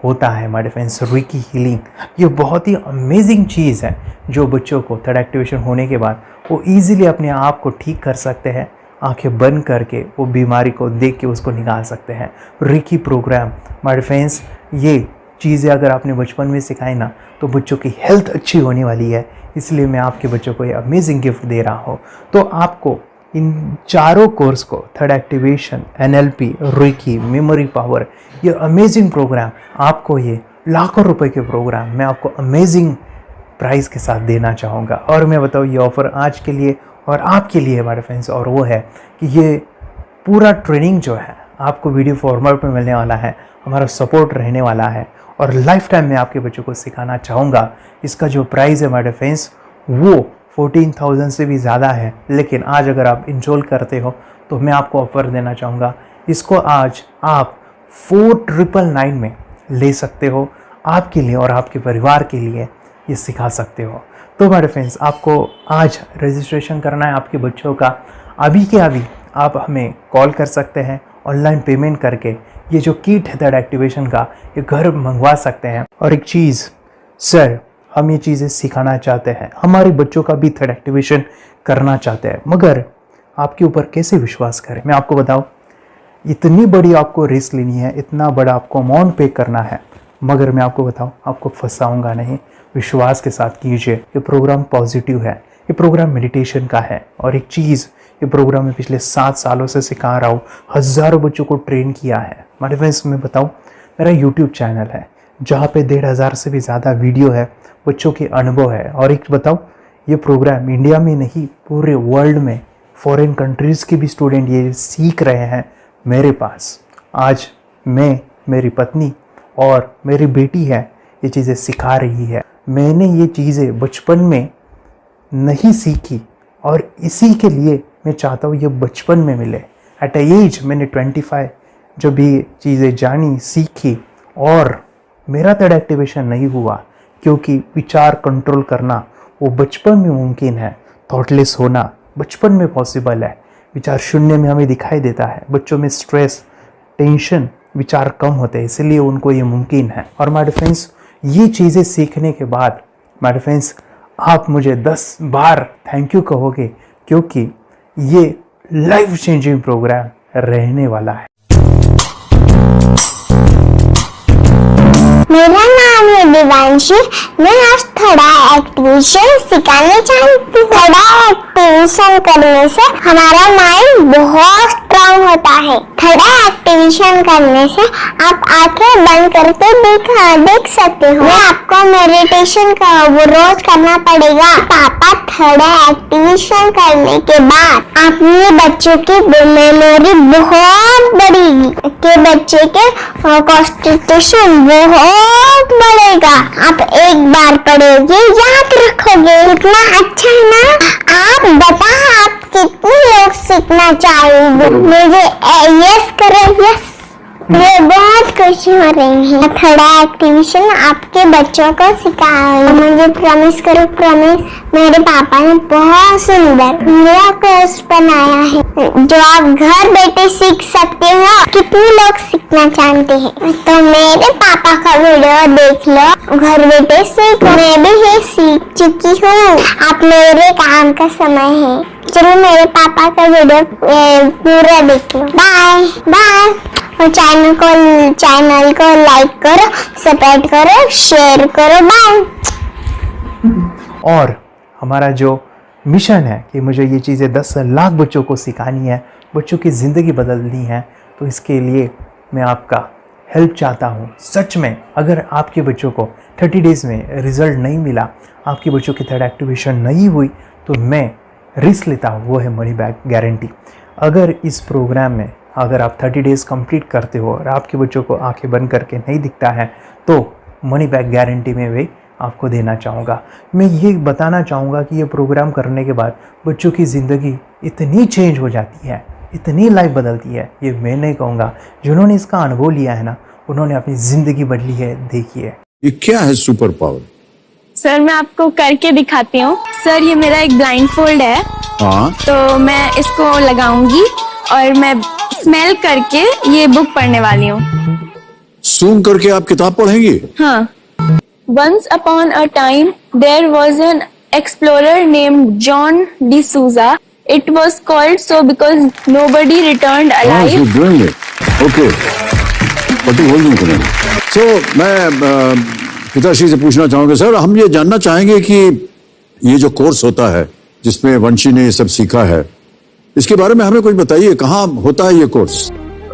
होता है हमारे फ्रेंड्स। रेकी हीलिंग ये बहुत ही अमेजिंग चीज़ है जो बच्चों को थर्ड एक्टिवेशन होने के बाद वो ईजिली अपने आप को ठीक कर सकते हैं। आंखें बंद करके वो बीमारी को देख के उसको निकाल सकते हैं। रेकी प्रोग्राम हमारे फ्रेंड्स, ये चीज़ें अगर आपने बचपन में सिखाई ना तो बच्चों की हेल्थ अच्छी होने वाली है। इसलिए मैं आपके बच्चों को ये अमेजिंग गिफ्ट दे रहा हूँ। तो आपको इन चारों कोर्स को, third activation, NLP, reiki, memory power, ये अमेजिंग प्रोग्राम, आपको ये लाखों रुपए के प्रोग्राम मैं आपको अमेजिंग प्राइस के साथ देना चाहूँगा। और मैं बताऊँ ये ऑफ़र आज के लिए और आपके लिए हमारे फ्रेंड्स, और वो है कि ये पूरा ट्रेनिंग जो है आपको वीडियो फॉर्मेट में मिलने वाला है, हमारा सपोर्ट रहने वाला है, और लाइफ टाइम में आपके बच्चों को सिखाना चाहूँगा। इसका जो प्राइस है हमारे फ्रेंड्स वो 14,000 से भी ज़्यादा है, लेकिन आज अगर आप इंस्टॉल करते हो तो मैं आपको ऑफ़र देना चाहूँगा। इसको आज आप 4,999 में ले सकते हो। आपके लिए और आपके परिवार के लिए ये सिखा सकते हो। तो हमारे फ्रेंड्स, आपको आज रजिस्ट्रेशन करना है आपके बच्चों का। अभी के अभी आप हमें कॉल कर सकते हैं, ऑनलाइन पेमेंट करके ये जो किट है थर्ड एक्टिवेशन का, ये घर मंगवा सकते हैं। और एक चीज़ सर, हम ये चीज़ें सिखाना चाहते हैं, हमारे बच्चों का भी थर्ड एक्टिवेशन करना चाहते हैं, मगर आपके ऊपर कैसे विश्वास करें? मैं आपको बताऊं, इतनी बड़ी आपको रिस्क लेनी है, इतना बड़ा आपको अमाउंट पे करना है, मगर मैं आपको बताऊं, आपको फंसाऊंगा नहीं। विश्वास के साथ कीजिए। ये प्रोग्राम पॉजिटिव है, ये प्रोग्राम मेडिटेशन का है। और एक चीज़, ये प्रोग्राम में पिछले 7 सालों से सिखा रहा हूँ, हज़ारों बच्चों को ट्रेन किया है। हमारे फ्रेंड्स, मैं बताऊँ, मेरा यूट्यूब चैनल है जहाँ पे 1,500 से भी ज़्यादा वीडियो है, बच्चों के अनुभव है। और एक बताऊँ, ये प्रोग्राम इंडिया में नहीं, पूरे वर्ल्ड में फॉरेन कंट्रीज़ के भी स्टूडेंट ये सीख रहे हैं मेरे पास। आज मैं, मेरी पत्नी और मेरी बेटी है, ये चीज़ें सिखा रही है। मैंने ये चीज़ें बचपन में नहीं सीखी और इसी के लिए मैं चाहता हूँ ये बचपन में मिले। एट अ एज मैंने 25 जब ये चीज़ें जानी, सीखी, और मेरा थर्ड एक्टिवेशन नहीं हुआ क्योंकि विचार कंट्रोल करना वो बचपन में मुमकिन है। थॉटलेस होना बचपन में पॉसिबल है। विचार शून्य में हमें दिखाई देता है। बच्चों में स्ट्रेस, टेंशन, विचार कम होते हैं, इसलिए उनको ये मुमकिन है। और हमारे फ्रेंड्स, ये चीज़ें सीखने के बाद हमारे फ्रेंड्स, आप मुझे 10 बार थैंक यू कहोगे, क्योंकि ये लाइफ चेंजिंग प्रोग्राम रहने वाला है। मेरा नाम है दिवांशी। मैं आज थोड़ा एक्टिवेशन सिखाना चाहती हूँ। थोड़ा एक्टिवेशन करने से हमारा माइंड बहुत स्ट्रांग होता है। थोड़ा एक्टिवेशन करने से आप आंखें बंद करके देख सकते हो। मैं आपको मेडिटेशन का वो रोज करना पड़ेगा। पापा थोड़ा एक्टिवेशन करने के बाद अपने बच्चों की मेमोरी बहुत बढ़ेगी, के बच्चे के कॉन्सेंट्रेशन बहुत बढ़ेगा। आप एक बार पढ़ोगे याद रखोगे, इतना अच्छा है ना। आप बताओ आप कितने लोग सीखना चाहोगे? मुझे यस करो, यस। मैं बहुत खुशी हो रही है। थोड़ा एक्टिवेशन आपके बच्चों को सिखाओ। मुझे प्रॉमिस करो, प्रॉमिस। मेरे पापा ने बहुत सुंदर मेरा कोर्स बनाया है जो आप घर बैठे सीख सकते हो। कितने लोग सीखना चाहते हैं तो मेरे पापा का वीडियो देख लो, घर बैठे सीखो। मैं भी ये सीख चुकी हूँ। आप मेरे काम का समय है, चलो मेरे पापा का वीडियो पूरा देख लो। Bye bye. और चैनल को लाइक करो, सब्सक्राइब करो, शेयर करो। बाय। और हमारा जो मिशन है कि मुझे ये चीज़ें 10 लाख बच्चों को सिखानी है, बच्चों की ज़िंदगी बदलनी है, तो इसके लिए मैं आपका हेल्प चाहता हूँ। सच में अगर आपके बच्चों को 30 डेज़ में रिज़ल्ट नहीं मिला, आपके बच्चों की थर्ड एक्टिवेशन नहीं हुई, तो मैं रिस्क लेता हूँ, वो है मनी बैक गारंटी। अगर इस प्रोग्राम में अगर आप 30 डेज़ कंप्लीट करते हो और आपके बच्चों को आंखें बंद करके नहीं दिखता है, तो मनी बैक गारंटी में भी आपको देना चाहूँगा। मैं ये बताना चाहूँगा कि ये प्रोग्राम करने के बाद बच्चों की ज़िंदगी इतनी चेंज हो जाती है, इतनी लाइफ बदलती है, ये मैं नहीं कहूँगा। जिन्होंने इसका अनुभव लिया है ना, उन्होंने अपनी ज़िंदगी बदली है। देखिए ये क्या है सुपर पावर? सर मैं आपको करके दिखाती हूँ। सर ये मेरा एक ब्लाइंड फोल्ड है। हाँ, तो मैं इसको लगाऊंगी और मैं स्मेल करके ये बुक पढ़ने वाली हूँ। सूंघ करके आप किताब पढ़ेंगी? हाँ। Once upon a time, there was an explorer named John D'Souza. It was called so because nobody returned alive. you're doing it. Okay. पट्टी खोल दूँ तुम्हें। So मैं पिताश्री से पूछना चाहूँगा, सर हम ये जानना चाहेंगे कि ये जो कोर्स होता है जिसमें वंशी ने ये सब सीखा है, इसके बारे में हमें कुछ बताइए। कहाँ होता है ये कोर्स?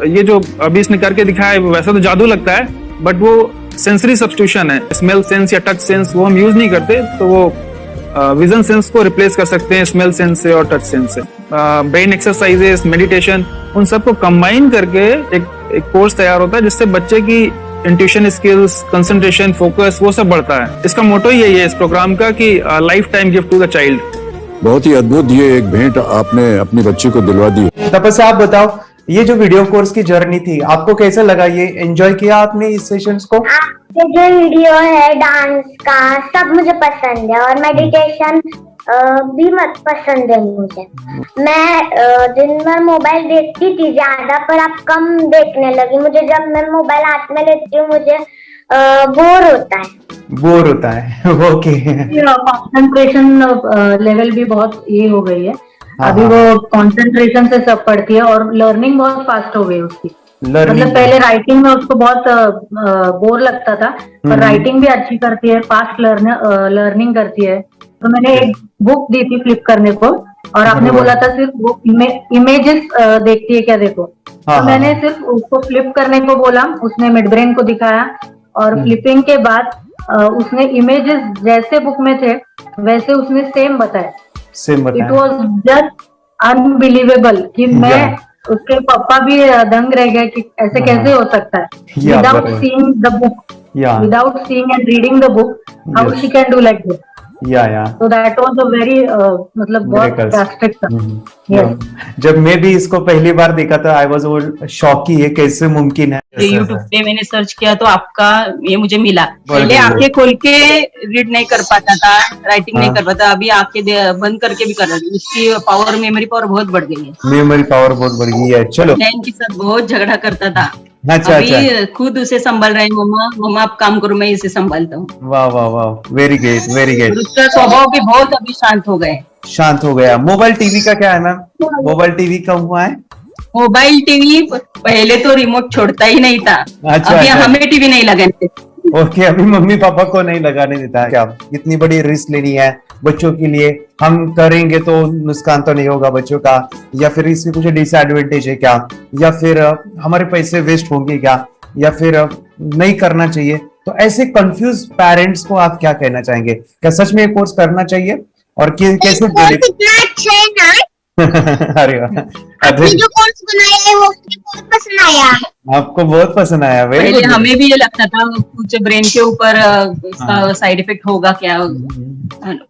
ये जो अभी इसने करके दिखाया है वैसा तो जादू लगता है, बट वो सेंसरी सब्स्टिट्यूशन है। स्मेल सेंस या टच सेंस वो हम यूज नहीं करते, तो वो विजन सेंस को रिप्लेस कर सकते हैं स्मेल सेंस से और टच सेंस से। ब्रेन एक्सरसाइजेस, मेडिटेशन, उन सबको कंबाइन करके एक कोर्स तैयार होता है जिससे बच्चे की इंट्यूशन स्किल्स, कंसंट्रेशन, फोकस वो सब बढ़ता है। इसका मोटो ही यही है इस प्रोग्राम का कि life time gift to the child. बहुत ही अद्भुत ये एक भेंट आपने अपनी बच्ची को दिलवा दी। तपस्या आप बताओ, ये जो वीडियो कोर्स की जर्नी थी आपको कैसा लगा? ये एंजॉय किया आपने इस सेशंस को? आपके जो वीडियो है डांस का सब मुझे पसंद है और मेडिटेशन भी मत पसंद है मुझे। मैं दिन भर मोबाइल देखती थी ज्यादा, पर अब कम देखने लगी। मुझे जब मैं मोबाइल हाथ में लेती हूँ मुझे बोर होता है। ओके। कंसंट्रेशन लेवल भी बहुत ये हो गई है। अभी वो कंसंट्रेशन से सब पढ़ती है और लर्निंग बहुत फास्ट हो गई उसकी। मतलब पहले राइटिंग में उसको बहुत बोर लगता था, पर राइटिंग भी अच्छी करती है, फास्ट लर्निंग करती है। तो मैंने एक बुक दी थी फ्लिप करने को और आपने बोला था सिर्फ वो इमेजेस देखती है क्या, देखो। तो मैंने सिर्फ उसको फ्लिप करने को बोला, उसने मिड ब्रेन को दिखाया और फ्लिपिंग के बाद उसने इमेजेस जैसे बुक में थे वैसे उसने सेम बताया। इट वॉज जस्ट अनबिलीवेबल कि मैं उसके पापा भी दंग रह गए कि ऐसे कैसे हो सकता है। Without seeing the book, without seeing and reading the book, how she can do like this. So that was a very मतलब बहुत ड्रास्टिक था। जब मैं भी इसको पहली बार देखा था आई वाज शॉक कि ये कैसे मुमकिन है। यूट्यूब पे मैंने सर्च किया तो आपका ये मुझे मिला। पहले आंखें खोल के रीड नहीं कर पाता था, राइटिंग नहीं कर पाता, अभी आंखें बंद करके भी कर रही हूँ। उसकी पावर, मेमोरी पावर बहुत बढ़ गई है। मेमोरी पावर बहुत बढ़ गई है। चलो, बहन के साथ बहुत झगड़ा करता था, अच्छा अभी खुद उसे संभाल रहे हैं, मम्मा मम्मा आप काम करो, मैं इसे संभालता हूँ। वाह वाह वाह, वेरी ग्रेट वेरी और ग्रेट। उसका स्वभाव भी बहुत अभी शांत हो गए। शांत हो गया। मोबाइल टीवी का क्या है मैम? मोबाइल टीवी कब हुआ है? मोबाइल टीवी पहले तो रिमोट छोड़ता ही नहीं था। अच्छा, अभी अच्छा। हमें टीवी नहीं लगाने। ओके, अभी मम्मी पापा को नहीं लगाने देता है। क्या इतनी बड़ी रिस्क लेनी है बच्चों के लिए? हम करेंगे तो नुकसान तो नहीं होगा बच्चों का, या फिर इसकी कुछ डिसएडवांटेज है क्या, या फिर हमारे पैसे वेस्ट होंगे क्या, या फिर नहीं करना चाहिए? तो ऐसे कंफ्यूज पेरेंट्स को आप क्या कहना चाहेंगे? क्या सच में ये कोर्स करना चाहिए और कैसे? कितना अच्छा है ना। अरे वाह, आपने जो कोर्स बनाया है वो मुझे बहुत पसंद आया। आपको बहुत पसंद आया। वेरी पहले गुड। हमें भी ये लगता था कुछ ब्रेन के ऊपर इसका साइड इफेक्ट होगा क्या,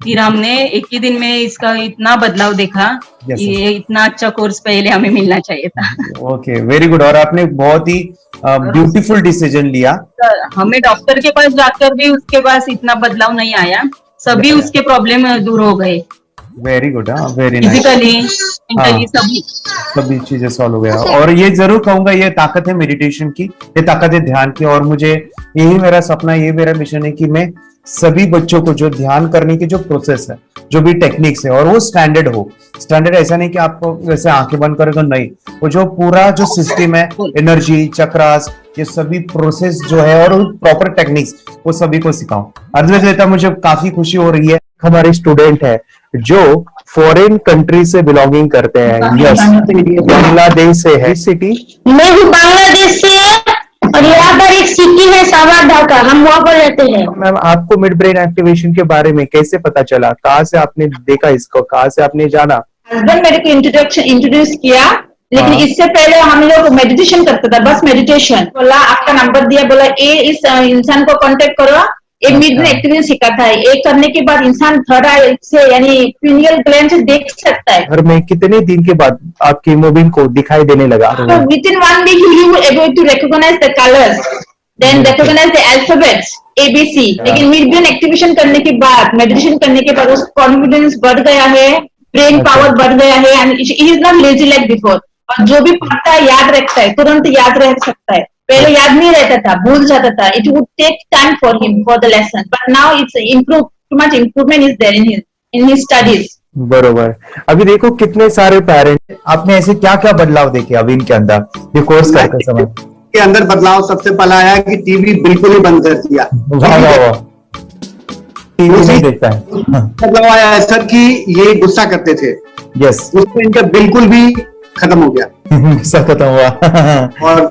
फिर हमने एक ही दिन में इसका इतना बदलाव देखा। Yes, ये इतना अच्छा कोर्स पहले हमें मिलना चाहिए था। Okay, very good. और आपने बहुत ही ब्यूटीफुल डिसीजन लिया। हमें डॉक्टर के पास जाकर भी उसके पास इतना बदलाव नहीं आया, सभी उसके प्रॉब्लम दूर हो गए, very good. Very nice. Physically mentally सभी चीजें सॉल्व हो गया। और ये जरूर कहूंगा, ये ताकत है मेडिटेशन की, ये ताकत है ध्यान की। और मुझे यही मेरा सपना, ये मेरा मिशन है कि मैं सभी बच्चों को जो ध्यान करने की जो प्रोसेस है, जो भी टेक्निक्स है, और वो स्टैंडर्ड हो। स्टैंडर्ड ऐसा नहीं कि आपको वैसे आंखें बंद करेगा, नहीं, वो जो पूरा जो सिस्टम है, एनर्जी चक्रास, ये सभी प्रोसेस जो है और प्रॉपर टेक्निक्स, वो सभी को सिखाऊं। अर्जुन, मुझे काफी खुशी हो रही है। हमारे स्टूडेंट है जो फॉरेन कंट्री से बिलोंगिंग करते हैं। यस, बांग्लादेश से है। सिटी मैं भी बांग्लादेश से और यहाँ पर एक सिटी है सावर ढाका, हम वहाँ पर रहते हैं। मैम, आपको मिड ब्रेन एक्टिवेशन के बारे में कैसे पता चला? कहाँ से आपने देखा इसको, कहाँ से आपने जाना? हस्बैंड मेरे को इंट्रोड्यूस किया, लेकिन इससे पहले हम लोग मेडिटेशन करते थे, बस मेडिटेशन। बोला आपका नंबर दिया, बोला ये इस इंसान को कांटेक्ट करो, ये मिड ब्रेन एक्टिवेशन सिखाता है। ये करने के बाद इंसान थर्ड आई से यानी पिनियल ग्लैंड से देख सकता है। घर में कितने दिन के बाद आपकी हीमोग्लोबिन को दिखाई देने लगा? So within 1 week you will able to recognize the colors, then recognize the alphabets ABC। लेकिन मिड ब्रेन एक्टिवेशन करने के बाद, मेडिटेशन करने के बाद उसका कॉन्फिडेंस बढ़ गया है, ब्रेन पावर बढ़ गया है, and he is not lazy like before. और जो भी पढ़ता है याद रखता है, तुरंत याद रह सकता है। पहले याद नहीं रहता था, भूल जाता था। It would take time for him for the lesson, but now it's improve, too much improvement is there in his studies. बरोबर। अभी देखो कितने सारे पेरेंट्स, आपने ऐसे क्या क्या बदलाव देखे अभी इनके अंदर ये कोर्स करते समय? के अंदर बदलाव सबसे पहला आया कि टीवी बिल्कुल ही बंद कर दिया। वाह वाह वाह, टीवी नहीं देखता है। बदलाव आया है सर कि ये गुस्सा करते थे। यस, उसमें इनका बिल्कुल भी खत्म हो गया। गुस्सा खत्म हुआ। और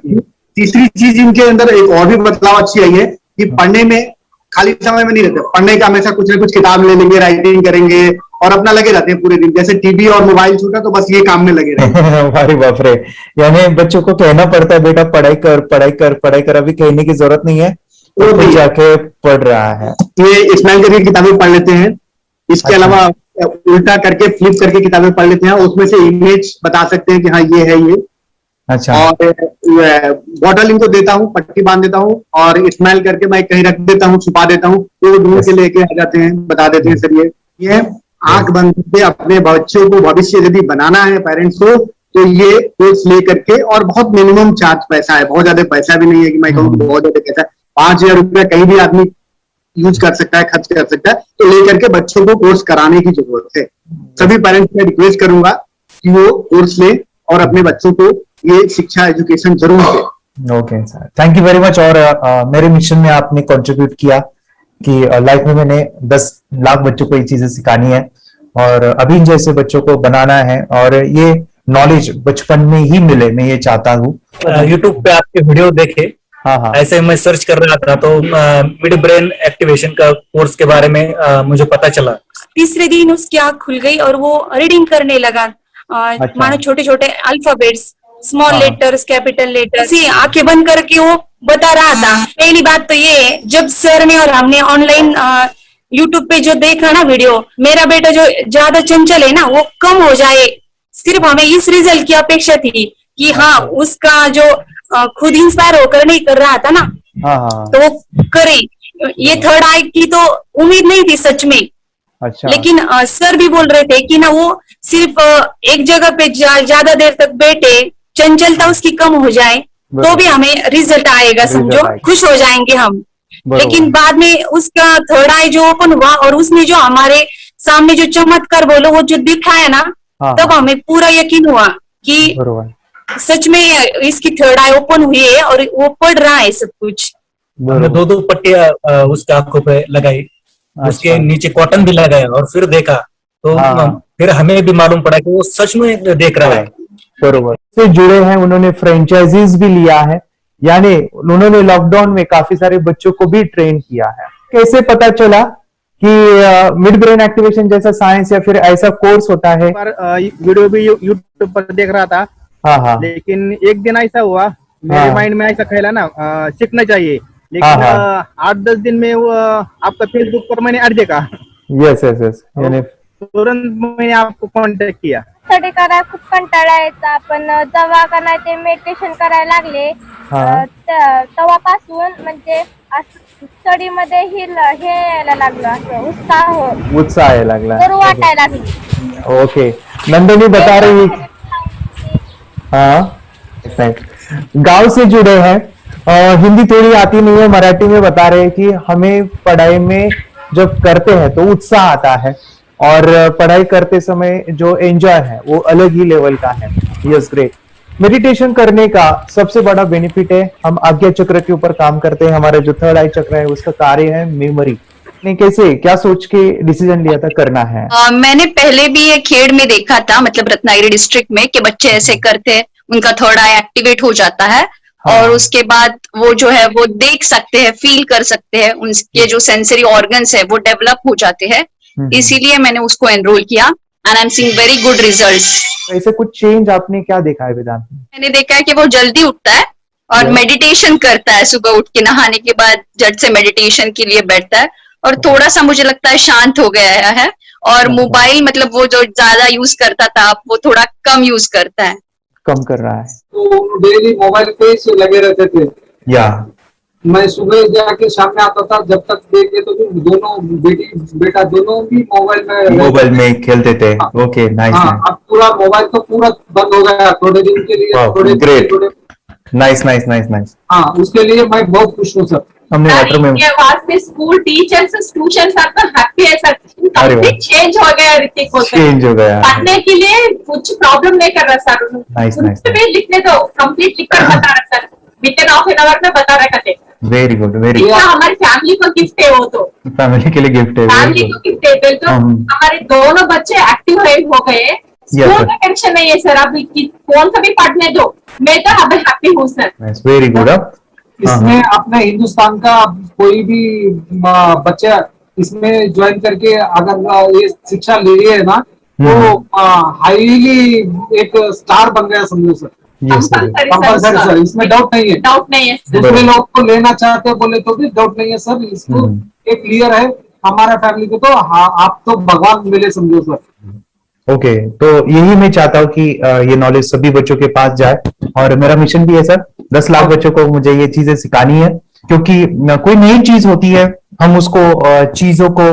तीसरी चीज इनके अंदर एक और भी बदलाव अच्छी आई है कि पढ़ने में खाली समय में नहीं रहते, पढ़ने का हमेशा कुछ ना कुछ किताब ले लेंगे, राइटिंग करेंगे और अपना लगे रहते हैं पूरे दिन। जैसे टीवी और मोबाइल छूटा तो बस ये काम में लगे रहते। अरे बाप रे, यानी बच्चों को कहना पड़ता है बेटा पढ़ाई कर पढ़ाई कर पढ़ाई कर, अभी कहने की जरूरत नहीं है, तो जाके पढ़ रहा है। ये स्माइल करके किताबें पढ़ लेते हैं, इसके अलावा उल्टा करके फ्लिप करके किताबें पढ़ लेते हैं, उसमें से इमेज बता सकते हैं कि हाँ ये है ये। अच्छा। और बॉटल इनको देता हूँ, पट्टी बांध देता हूँ और स्माइल करके मैं कहीं रख देता हूँ, छुपा देता हूँ, तो ढूंढ के लेके आ जाते हैं, बता देते हैं सर ये आंख बंद करके अपने बच्चों को भविष्य यदि बनाना है पेरेंट्स को, तो ये कोर्स ले करके, और बहुत मिनिमम चार्ज पैसा है, बहुत ज्यादा पैसा भी नहीं है कि मैं कहूँ बहुत ज्यादा पैसा है। 5,000 रुपया कहीं भी आदमी यूज कर सकता है, खर्च कर सकता है, तो लेकर के बच्चों को कोर्स कराने की जरूरत है। सभी पेरेंट्स में रिक्वेस्ट करूंगा कि वो कोर्स ले और अपने बच्चों को ये शिक्षा एजुकेशन जरूर दे। Okay sir, thank you very much. और मेरे मिशन में आपने कंट्रीब्यूट किया कि लाइफ में मैंने 10 लाख बच्चों को ये चीजें सिखानी है और अभी जैसे बच्चों को बनाना है, और ये नॉलेज बचपन में ही मिले, मैं ये चाहता हूँ। यूट्यूब पे आपके वीडियो देखे, हाँ, ऐसे मैं सर्च कर रहा था तो मिड ब्रेन एक्टिवेशन का कोर्स के बारे में मुझे पता चला। तीसरे दिन उसकी आंख खुल गई और वो रीडिंग करने लगा। मानो छोटे छोटे alphabets, small letters, capital letters, आंखें बंद करके वो बता रहा था। पहली बात तो ये, जब सर ने और हमने ऑनलाइन यूट्यूब पे जो देखा ना वीडियो, मेरा बेटा जो ज्यादा चंचल है ना वो कम हो जाए, सिर्फ हमें इस रिजल्ट की अपेक्षा थी कि हाँ उसका जो खुद इंस्पायर होकर नहीं कर रहा था ना, तो वो करे। ये थर्ड आई की तो उम्मीद नहीं थी सच में। अच्छा। लेकिन सर भी बोल रहे थे कि ना वो सिर्फ एक जगह पे ज्यादा देर तक बैठे, चंचलता उसकी कम हो जाए, तो भी हमें रिजल्ट आएगा, समझो आएगा। खुश हो जाएंगे हम। बरोबर। लेकिन बाद में उसका थर्ड आई जो ओपन हुआ और उसने जो हमारे सामने जो चमत्कार बोलो वो जो दिखाया ना, हाँ, तब हमें पूरा यकीन हुआ कि बरोबर सच में इसकी थर्ड आई ओपन हुई है और वो पढ़ रहा है सब कुछ। हमने दो दो पट्टियां उसके आंखों पे लगाई, उसके नीचे कॉटन भी लगाया और फिर देखा तो फिर हमें भी मालूम पड़ा कि वो सच में देख रहा है। बरोबर से जुड़े हैं, उन्होंने फ्रेंचाइजीज भी लिया है, यानी उन्होंने लॉकडाउन में काफी सारे बच्चों को भी ट्रेन किया है। कैसे पता चला कि मिड ब्रेन एक्टिवेशन जैसा साइंस या फिर ऐसा कोर्स होता है? वीडियो भी यूट्यूब पर देख रहा था। हाँ। लेकिन एक दिन ऐसा हुआ मेरे माइंड में ऐसा ख्याल है ना, सीखना चाहिए। लेकिन 8-10 दिन में वो आपका फेसबुक पर मैंने ऐड देखा। यस यानी तुरंत मैंने आपको कॉन्टॅक्ट किया। स्टडी करायला खूप कंटाळा यायचा, पण जेव्हा का नाही ते मेडिटेशन करायला लागले तेव्हापासून म्हणजे स्टडी मध्ये हे यायला लागलं, असं उत्साह यायला लागला, करू वाटायला लागली। ओके। नंदिनी बता रही, हाँ गांव से जुड़े हैं, हिंदी थोड़ी आती नहीं है, मराठी में बता रहे हैं कि हमें पढ़ाई में जब करते हैं तो उत्साह आता है और पढ़ाई करते समय जो एंजॉय है वो अलग ही लेवल का है। Yes great. मेडिटेशन करने का सबसे बड़ा बेनिफिट है, हम आज्ञा चक्र के ऊपर काम करते हैं, हमारा जो थर्ड आई चक्र है उसका कार्य है मेमोरी। ने कैसे क्या सोच के डिसीजन लिया था करना है? मैंने पहले भी ये खेड़ में देखा था, मतलब रत्नागिरी डिस्ट्रिक्ट में, कि बच्चे ऐसे करते हैं, उनका थर्ड आई एक्टिवेट हो जाता है और उसके बाद वो जो है वो देख सकते हैं, फील कर सकते हैं, उनके जो सेंसरी ऑर्गन्स है वो डेवलप हो जाते हैं। इसीलिए मैंने उसको एनरोल किया and I am seeing very good results. ऐसे कुछ चेंज आपने क्या देखा है वेदांत में? मैंने देखा है कि वो जल्दी उठता है और मेडिटेशन करता है, सुबह उठ के नहाने के बाद झट से मेडिटेशन के लिए बैठता है और थोड़ा सा मुझे लगता है शांत हो गया है। और मोबाइल मतलब वो जो ज्यादा यूज करता था वो थोड़ा कम यूज करता है, कम कर रहा है। तो डेली मोबाइल पे ही लगे रहते थे। या मैं सुबह जाके शाम में आता था, जब तक देखे तो भी दोनों बेटा दोनों भी मोबाइल में खेलते थे। Okay nice. अब पूरा मोबाइल तो पूरा बंद हो गया थोड़े दिन के लिए। Great, nice. हाँ, उसके लिए मैं बहुत खुश हूँ सर। हमने वाटर में वास्ते स्कूल टीचर्स ट्यूशन आपका हैप्पी है सर, कंप्लीट चेंज हो गया ऋतिक को। चेंज हो गया, पढ़ने के लिए कुछ प्रॉब्लम नहीं कर रहा सर। नाइस। लिखने दो, कंप्लीट लिखकर बता रहा sir, with in half an hour में बता रहा करते। Very good, very good. हमारी फैमिली को गिफ्ट है, वो तो फैमिली के लिए गिफ्ट है, फैमिली को गिफ्ट है। तो हमारे दोनों बच्चे एक्टिव हो गए, स्कूल का टेंशन नहीं है सर। अभी कौन सा भी पढ़ने दो, मैं तो अभी हैप्पी हूँ सर। Very good. इसमें अपने हिंदुस्तान का कोई भी बच्चा इसमें ज्वाइन करके अगर ये शिक्षा ले है ना, तो हाईली एक स्टार बन गया समझो सर। कंपल्सरी सर, इसमें डाउट नहीं है। दूसरे लोग को लेना चाहते हैं बोले तो भी डाउट नहीं है सर। इसको एक क्लियर है हमारा फैमिली को, तो आप तो भगवान मिले समझो सर। ओके, तो यही मैं चाहता हूँ कि ये नॉलेज सभी बच्चों के पास जाए और मेरा मिशन भी है सर, 10 लाख बच्चों को मुझे ये चीजें सिखानी है। क्योंकि कोई नई चीज होती है, हम उसको चीजों को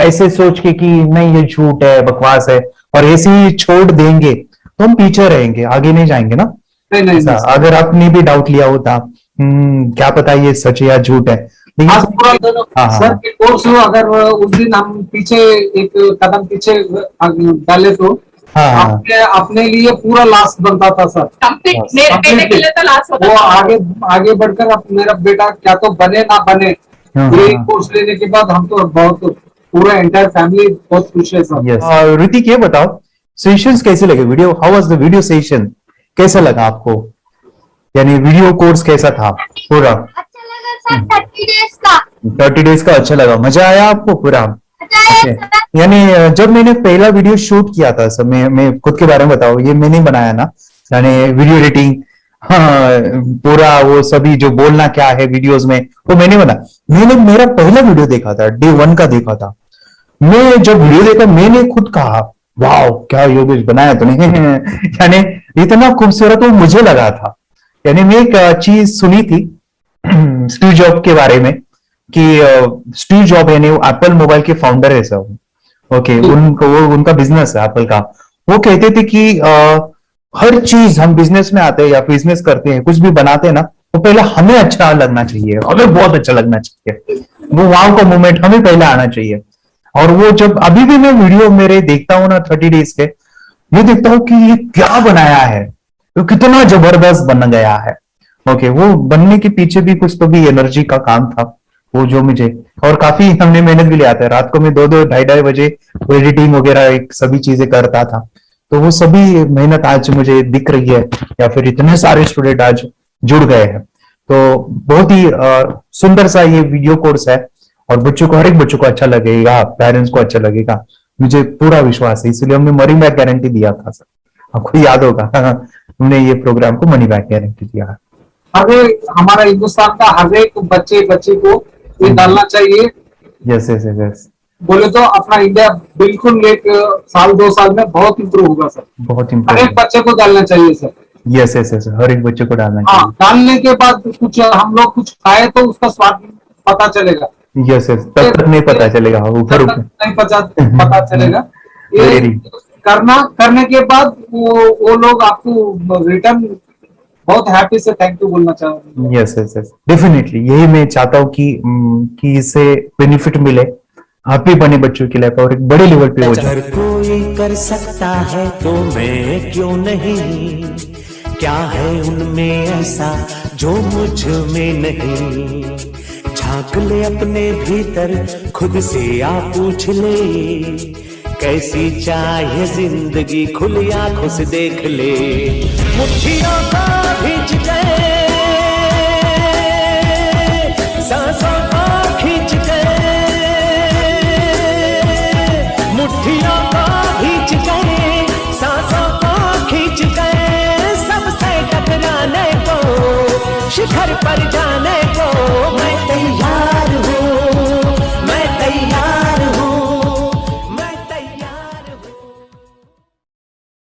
ऐसे सोच के कि नहीं ये झूठ है, बकवास है और ऐसे ही छोड़ देंगे तो हम पीछे रहेंगे, आगे नहीं जाएंगे ना। नहीं। अगर आपने भी डाउट लिया होता क्या पता ये सच है या झूठ है, सर के कोर्स हो, अगर उस दिन हम पीछे एक कदम पीछे डाले तो अपने लिए पूरा लास्ट बनता था सर। मेरे बेटे के लिए तो लास्ट होता था। वो आगे बढ़कर अब मेरा बेटा क्या तो बने ना बने, ये कोर्स लेने के बाद हम तो बहुत पूरा एंटायर फैमिली बहुत खुश है सर। ऋतिक ये बताओ सेशंस कैसे लगे, video how was the video session, कैसा लगा आपको, यानी वीडियो कोर्स कैसा था पूरा? अच्छा लगा सर, 30 डेज का अच्छा लगा, मजा आया आपको पूरा? यानी जब मैंने पहला वीडियो शूट किया था सर, मैं खुद के बारे में बताओ, ये मैंने बनाया ना, यानी वीडियो एडिटिंग, पूरा वो सभी जो बोलना क्या है वीडियोस में वो मैंने बना। मैंने मेरा पहला वीडियो देखा था, डे 1 का देखा था। मैं जब वीडियो देखा मैंने खुद कहा वाह क्या योगेश बनाया तूने यानी इतना खूबसूरत वो मुझे लगा था। यानी मैं एक चीज सुनी थी स्टीव जॉब के बारे में कि स्टीव जॉब यानी वो एप्पल मोबाइल के फाउंडर है सब। ओके, उनका बिजनेस है एप्पल का। वो कहते थे कि हर चीज हम बिजनेस में आते हैं या बिजनेस करते हैं, कुछ भी बनाते हैं ना, तो पहले हमें अच्छा लगना चाहिए, हमें बहुत अच्छा लगना चाहिए, वो वाव का मोमेंट हमें पहले आना चाहिए। और वो जब अभी भी मैं वीडियो मेरे देखता हूँ ना 30 डेज के, ये देखता हूँ कि ये क्या बनाया है, तो कितना जबरदस्त बन गया है। ओके, वो बनने के पीछे भी कुछ तो भी एनर्जी का काम था वो, जो मुझे, और काफी हमने मेहनत भी लिया था। रात को मैं 2-2 ढाई बजे एडिटिंग वगैरह सब ही चीजें करता था, तो वो सभी मेहनत आज मुझे दिख रही है, या फिर इतने सारे स्टूडेंट आज जुड़ गए हैं। तो बहुत ही सुंदर सा ये वीडियो कोर्स है, और बच्चों को, हर एक बच्चों को अच्छा लगेगा, पेरेंट्स को अच्छा लगेगा, मुझे पूरा विश्वास है। इसलिए हमने मनी बैक गारंटी दिया था सर, आपको याद होगा हमने ये प्रोग्राम को मनी बैक गारंटी दिया है। हमारा हिंदुस्तान का हर एक बच्चे को ये डालना चाहिए। यस यस यस, बोले तो अपना इंडिया बिल्कुल 1 साल 2 साल में बहुत इम्प्रूव होगा सर, बहुत हर इम्पोर्टेंट। एक बच्चे को डालना चाहिए सर। यस यस यस, हर एक बच्चे को डालना हाँ, चाहिए। डालने के बाद कुछ हम लोग कुछ खाए तो उसका स्वाद पता चलेगा। यस यस, तब तक नहीं पता चलेगा, ऊपर ऊपर नहीं पता चलेगा। ये करने के बाद वो लोग आपको रिटर्न बहुत हैप्पी से थैंक यू बोलना चाहूंगा। यस यस यस, डेफिनेटली यही मैं चाहता हूँ कि इससे बेनिफिट मिले, आप भी बने बच्चों की लाइफ और एक बड़े लेवल पे हो जाए। अगर कोई कर सकता है तो मैं क्यों नहीं, क्या है उनमें ऐसा जो मुझ में नहीं। झांक ले अपने भीतर, खुद से आ पूछ ले, कैसी चाहिए जिंदगी, खुली आंखों से देख ले। मुट्ठियों को खींच के, सांसों को खींच के, मुट्ठियों को खींच के, सांसों को खींच के, सबसे टकराने को शिखर पर